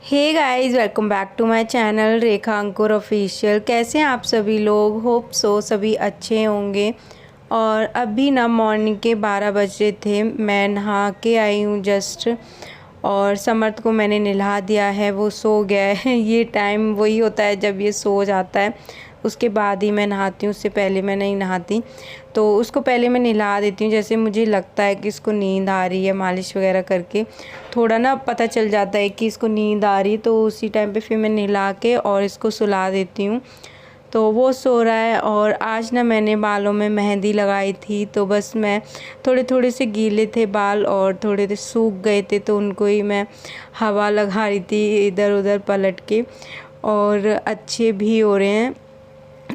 Hey guys, welcome back to my channel Rekha Ankur official. कैसे हैं आप सभी लोग? होप सो सभी अच्छे होंगे। और अभी ना मॉर्निंग के 12 बज रहे थे, मैं नहा के आई हूँ जस्ट। और समर्थ को मैंने नहला दिया है, वो सो गया है। ये टाइम वही होता है जब ये सो जाता है, उसके बाद ही मैं नहाती हूँ, उससे पहले मैं नहीं नहाती। तो उसको पहले मैं नहला देती हूँ, जैसे मुझे लगता है कि इसको नींद आ रही है, मालिश वगैरह करके थोड़ा ना पता चल जाता है कि इसको नींद आ रही है, तो उसी टाइम पे फिर मैं नहला के और इसको सुला देती हूँ। तो वो सो रहा है। और आज ना मैंने बालों में मेहंदी लगाई थी, तो बस मैं थोड़े थोड़े से गीले थे बाल और थोड़े से सूख गए थे, तो उनको ही मैं हवा लगा रही थी इधर उधर पलट के, और अच्छे भी हो रहे हैं।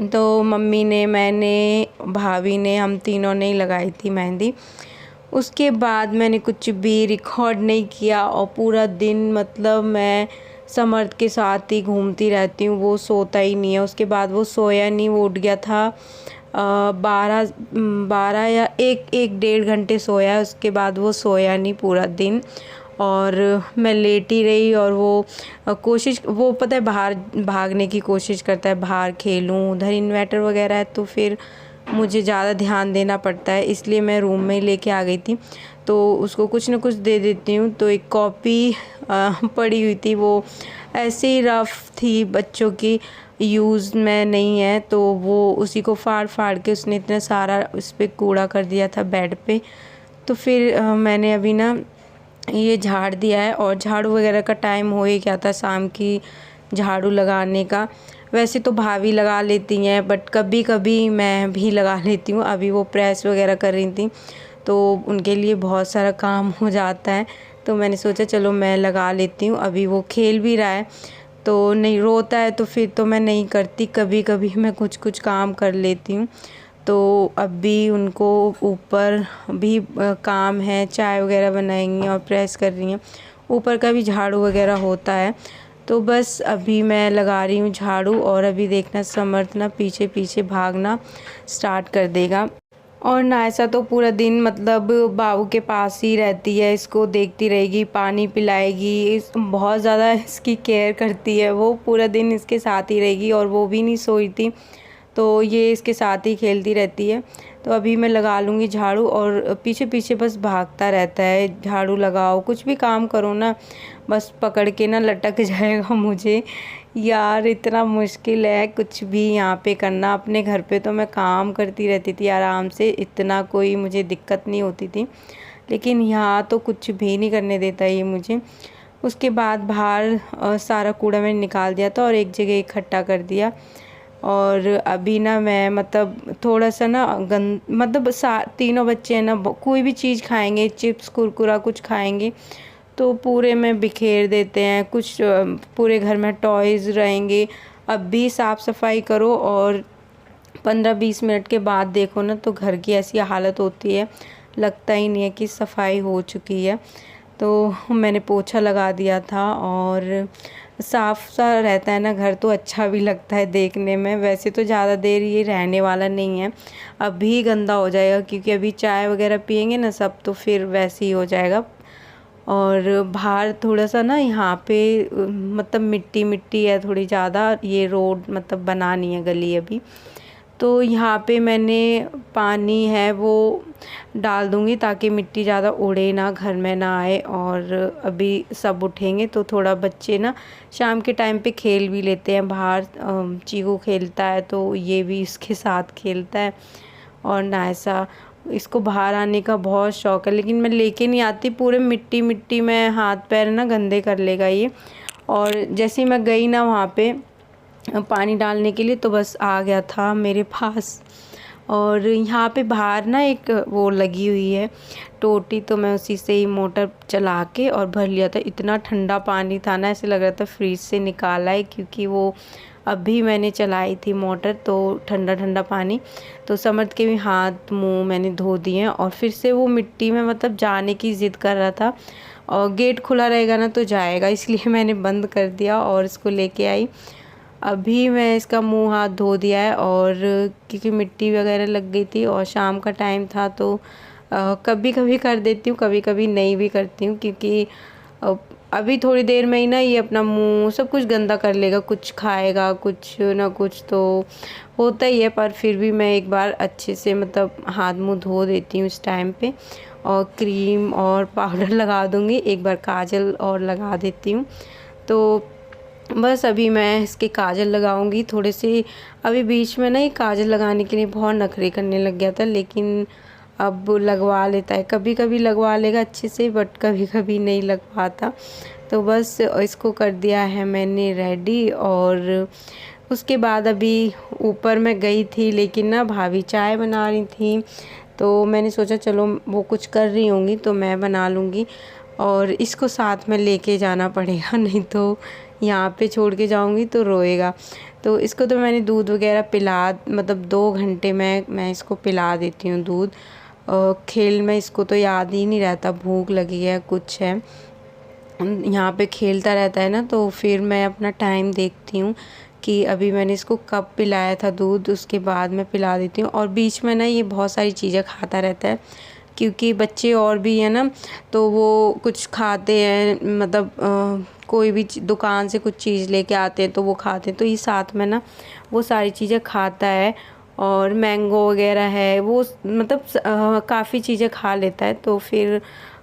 तो मम्मी ने, मैंने, भाभी ने, हम तीनों ने लगाई थी मेहंदी। उसके बाद मैंने कुछ भी रिकॉर्ड नहीं किया और पूरा दिन मतलब मैं समर्थ के साथ ही घूमती रहती हूँ। वो सोता ही नहीं है। उसके बाद वो सोया नहीं, वो उठ गया था 12 या एक डेढ़ घंटे सोया। उसके बाद वो सोया नहीं पूरा दिन और मैं लेटी रही। और वो कोशिश, वो पता है बाहर भागने की कोशिश करता है, बाहर खेलूं। उधर इन्वर्टर वगैरह है तो फिर मुझे ज़्यादा ध्यान देना पड़ता है, इसलिए मैं रूम में लेके आ गई थी। तो उसको कुछ ना कुछ दे देती हूँ। तो एक कॉपी पड़ी हुई थी, वो ऐसे ही रफ़ थी, बच्चों की, यूज़ में नहीं है, तो वो उसी को फाड़ फाड़ के उसने इतना सारा उस पर कूड़ा कर दिया था बेड पे। तो फिर मैंने अभी ना ये झाड़ दिया है। और झाड़ू वगैरह का टाइम हो ही गया था, शाम की झाड़ू लगाने का। वैसे तो भाभी लगा लेती हैं, बट कभी कभी मैं भी लगा लेती हूँ। अभी वो प्रेस वगैरह कर रही थी, तो उनके लिए बहुत सारा काम हो जाता है, तो मैंने सोचा चलो मैं लगा लेती हूँ। अभी वो खेल भी रहा है, तो नहीं रोता है तो फिर तो मैं नहीं करती, कभी कभी मैं कुछ कुछ काम कर लेती हूँ। तो अभी उनको ऊपर भी काम है, चाय वगैरह बनाएंगी और प्रेस कर रही हैं। ऊपर का भी झाड़ू वगैरह होता है। तो बस अभी मैं लगा रही हूँ झाड़ू। और अभी देखना समर्थ ना पीछे पीछे भागना स्टार्ट कर देगा। और नायसा तो पूरा दिन मतलब बाबू के पास ही रहती है, इसको देखती रहेगी, पानी पिलाएगी, बहुत ज़्यादा इसकी केयर करती है। वो पूरा दिन इसके साथ ही रहेगी और वो भी नहीं सोई थी, तो ये इसके साथ ही खेलती रहती है। तो अभी मैं लगा लूँगी झाड़ू। और पीछे पीछे बस भागता रहता है, झाड़ू लगाओ, कुछ भी काम करो ना, बस पकड़ के ना लटक जाएगा मुझे। यार इतना मुश्किल है कुछ भी यहाँ पे करना। अपने घर पे तो मैं काम करती रहती थी आराम से, इतना कोई मुझे दिक्कत नहीं होती थी, लेकिन यहाँ तो कुछ भी नहीं करने देता ये मुझे। उसके बाद बाहर सारा कूड़ा मैंने निकाल दिया था और एक जगह इकट्ठा कर दिया। और अभी ना मैं मतलब थोड़ा सा ना मतलब तीनों बच्चे हैं ना, कोई भी चीज़ खाएंगे, चिप्स कुरकुरा कुछ खाएंगे तो पूरे में बिखेर देते हैं। कुछ पूरे घर में टॉयज़ रहेंगे। अब भी साफ़ सफाई करो और 15-20 मिनट के बाद देखो ना तो घर की ऐसी हालत होती है, लगता ही नहीं है कि सफाई हो चुकी है। तो मैंने पोछा लगा दिया था और साफ़ सा रहता है ना घर, तो अच्छा भी लगता है देखने में। वैसे तो ज़्यादा देर ये रहने वाला नहीं है, अभी गंदा हो जाएगा क्योंकि अभी चाय वगैरह पियेंगे ना सब, तो फिर वैसे ही हो जाएगा। और बाहर थोड़ा सा ना यहाँ पे मतलब मिट्टी मिट्टी है थोड़ी ज़्यादा, ये रोड मतलब बना नहीं है गली अभी। तो यहाँ पे मैंने पानी है वो डाल दूँगी ताकि मिट्टी ज़्यादा उड़े ना, घर में ना आए। और अभी सब उठेंगे तो थोड़ा बच्चे ना शाम के टाइम पे खेल भी लेते हैं बाहर। चीकू खेलता है तो ये भी इसके साथ खेलता है। और नायसा, इसको बाहर आने का बहुत शौक़ है, लेकिन मैं लेके नहीं आती, पूरे मिट्टी मिट्टी में हाथ पैर ना गंदे कर लेगा ये। और जैसे ही मैं गई ना वहाँ पे पानी डालने के लिए, तो बस आ गया था मेरे पास। और यहाँ पे बाहर ना एक वो लगी हुई है टोटी, तो मैं उसी से ही मोटर चला के और भर लिया था। इतना ठंडा पानी था ना, ऐसे लग रहा था फ्रीज से निकाला है, क्योंकि वो अभी मैंने चलाई थी मोटर, तो ठंडा ठंडा पानी। तो समर्थ के भी हाथ मुंह मैंने धो दिए और फिर से वो मिट्टी में मतलब जाने की ज़िद कर रहा था। और गेट खुला रहेगा ना तो जाएगा, इसलिए मैंने बंद कर दिया और इसको लेके आई। अभी मैं इसका मुंह हाथ धो दिया है, और क्योंकि मिट्टी वगैरह लग गई थी और शाम का टाइम था, तो कभी कभी कर देती हूँ, कभी कभी नहीं भी करती हूँ, क्योंकि अभी थोड़ी देर में ही ना ये अपना मुंह सब कुछ गंदा कर लेगा, कुछ खाएगा कुछ ना कुछ तो होता ही है। पर फिर भी मैं एक बार अच्छे से मतलब हाथ मुंह धो देती हूँ इस टाइम पे, और क्रीम और पाउडर लगा दूँगी, एक बार काजल और लगा देती हूँ। तो बस अभी मैं इसके काजल लगाऊंगी थोड़े से। अभी बीच में ना ये काजल लगाने के लिए बहुत नखरे करने लग गया था, लेकिन अब लगवा लेता है, कभी कभी लगवा लेगा अच्छे से, बट कभी कभी नहीं लग पाता। तो बस इसको कर दिया है मैंने रेडी। और उसके बाद अभी ऊपर मैं गई थी, लेकिन ना भाभी चाय बना रही थी, तो मैंने सोचा चलो वो कुछ कर रही होंगी तो मैं बना लूँगी, और इसको साथ में लेके जाना पड़ेगा, नहीं तो यहाँ पे छोड़ के जाऊँगी तो रोएगा। तो इसको तो मैंने दूध वगैरह पिला, मतलब 2 घंटे में मैं इसको पिला देती हूँ दूध। खेल में इसको तो याद ही नहीं रहता भूख लगी है कुछ है, यहाँ पे खेलता रहता है ना, तो फिर मैं अपना टाइम देखती हूँ कि अभी मैंने इसको कब पिलाया था दूध, उसके बाद मैं पिला देती हूँ। और बीच में ना ये बहुत सारी चीज़ें खाता रहता है, क्योंकि बच्चे और भी हैं ना, तो वो कुछ खाते हैं, मतलब कोई भी दुकान से कुछ चीज़ लेके आते हैं तो वो खाते हैं, तो ये साथ में ना वो सारी चीज़ें खाता है। और मैंगो वगैरह है वो, मतलब काफ़ी चीज़ें खा लेता है, तो फिर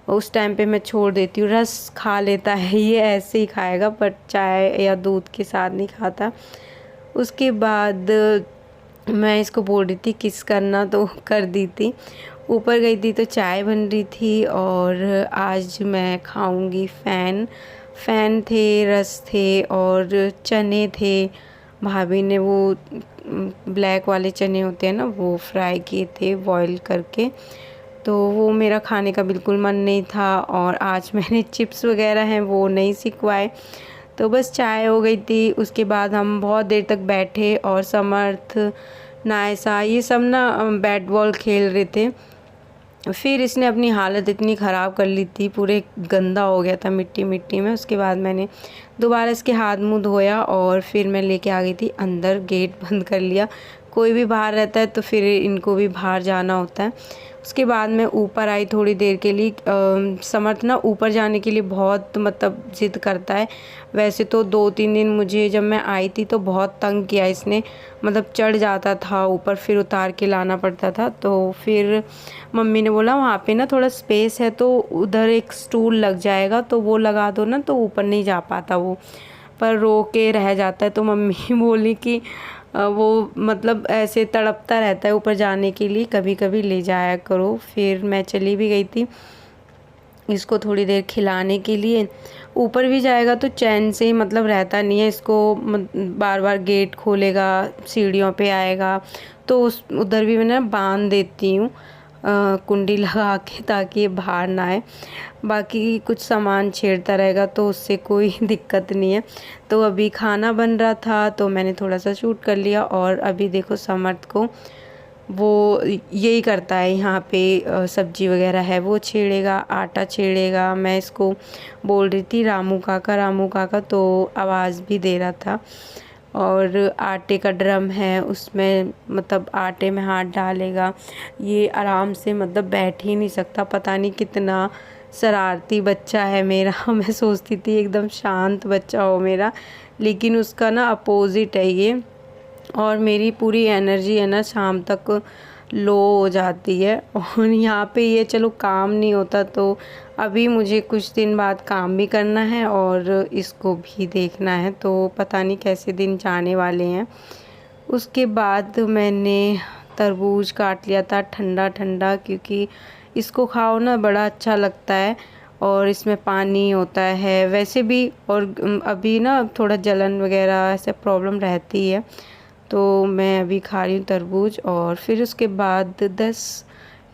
उस टाइम पे मैं छोड़ देती हूँ। रस खा लेता है, ये ऐसे ही खाएगा, बट चाय या दूध के साथ नहीं खाता। उसके बाद मैं इसको बोल रही थी किस करना, तो कर दी थी। ऊपर गई थी तो चाय बन रही थी, और आज मैं खाऊंगी फ़ैन थे, रस थे और चने थे। भाभी ने वो ब्लैक वाले चने होते हैं ना, वो फ्राई किए थे बॉईल करके, तो वो मेरा खाने का बिल्कुल मन नहीं था। और आज मैंने चिप्स वगैरह हैं वो नहीं सिकवाए, तो बस चाय हो गई थी। उसके बाद हम बहुत देर तक बैठे, और समर्थ, नायसा ये सब ना बैट बॉल खेल रहे थे। फिर इसने अपनी हालत इतनी ख़राब कर ली थी, पूरे गंदा हो गया था मिट्टी मिट्टी में। उसके बाद मैंने दोबारा इसके हाथ मुंह धोया, और फिर मैं लेके आ गई थी अंदर, गेट बंद कर लिया। कोई भी बाहर रहता है तो फिर इनको भी बाहर जाना होता है। उसके बाद मैं ऊपर आई थोड़ी देर के लिए। समर्थ ना ऊपर जाने के लिए बहुत मतलब ज़िद करता है। वैसे तो 2-3 दिन मुझे जब मैं आई थी तो बहुत तंग किया इसने, मतलब चढ़ जाता था ऊपर, फिर उतार के लाना पड़ता था। तो फिर मम्मी ने बोला वहाँ पे ना थोड़ा स्पेस है तो उधर एक स्टूल लग जाएगा, तो वो लगा दो ना, तो ऊपर नहीं जा पाता वो, पर रो के रह जाता है। तो मम्मी बोली कि वो मतलब ऐसे तड़पता रहता है ऊपर जाने के लिए, कभी कभी ले जाया करो। फिर मैं चली भी गई थी इसको थोड़ी देर खिलाने के लिए। ऊपर भी जाएगा तो चैन से मतलब रहता नहीं है, इसको बार बार गेट खोलेगा, सीढ़ियों पे आएगा, तो उधर भी मैं बांध देती हूँ कुंडी लगा के, ताकि ये बाहर ना आए। बाकी कुछ सामान छेड़ता रहेगा तो उससे कोई दिक्कत नहीं है। तो अभी खाना बन रहा था तो मैंने थोड़ा सा शूट कर लिया। और अभी देखो समर्थ को वो यही करता है, यहाँ पे सब्जी वगैरह है वो छेड़ेगा, आटा छेड़ेगा। मैं इसको बोल रही थी रामू काका, तो आवाज़ भी दे रहा था। और आटे का ड्रम है, उसमें मतलब आटे में हाथ डालेगा। ये आराम से मतलब बैठ ही नहीं सकता, पता नहीं कितना शरारती बच्चा है मेरा। मैं सोचती थी एकदम शांत बच्चा हो मेरा, लेकिन उसका ना अपोजिट है ये। और मेरी पूरी एनर्जी है ना शाम तक लो हो जाती है। और यहाँ पे ये चलो काम नहीं होता, तो अभी मुझे कुछ दिन बाद काम भी करना है और इसको भी देखना है, तो पता नहीं कैसे दिन जाने वाले हैं। उसके बाद मैंने तरबूज काट लिया था ठंडा ठंडा, क्योंकि इसको खाओ ना बड़ा अच्छा लगता है, और इसमें पानी होता है वैसे भी। और अभी ना थोड़ा जलन वगैरह ऐसे प्रॉब्लम रहती है, तो मैं अभी खा रही हूँ तरबूज। और फिर उसके बाद 10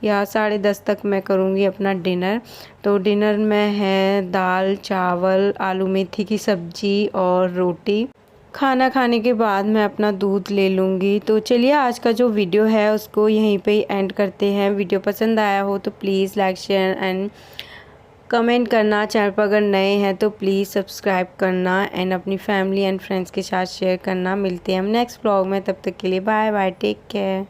या 10:30 तक मैं करूँगी अपना डिनर। तो डिनर में है दाल चावल, आलू मेथी की सब्ज़ी और रोटी। खाना खाने के बाद मैं अपना दूध ले लूँगी। तो चलिए आज का जो वीडियो है उसको यहीं पे ही एंड करते हैं। वीडियो पसंद आया हो तो please like share and comment करना। चैनल पर अगर नए हैं तो प्लीज़ सब्सक्राइब करना एंड अपनी फैमिली एंड फ्रेंड्स के साथ शेयर करना। मिलते हैं हम नेक्स्ट व्लॉग में, तब तक के लिए बाय बाय, टेक केयर।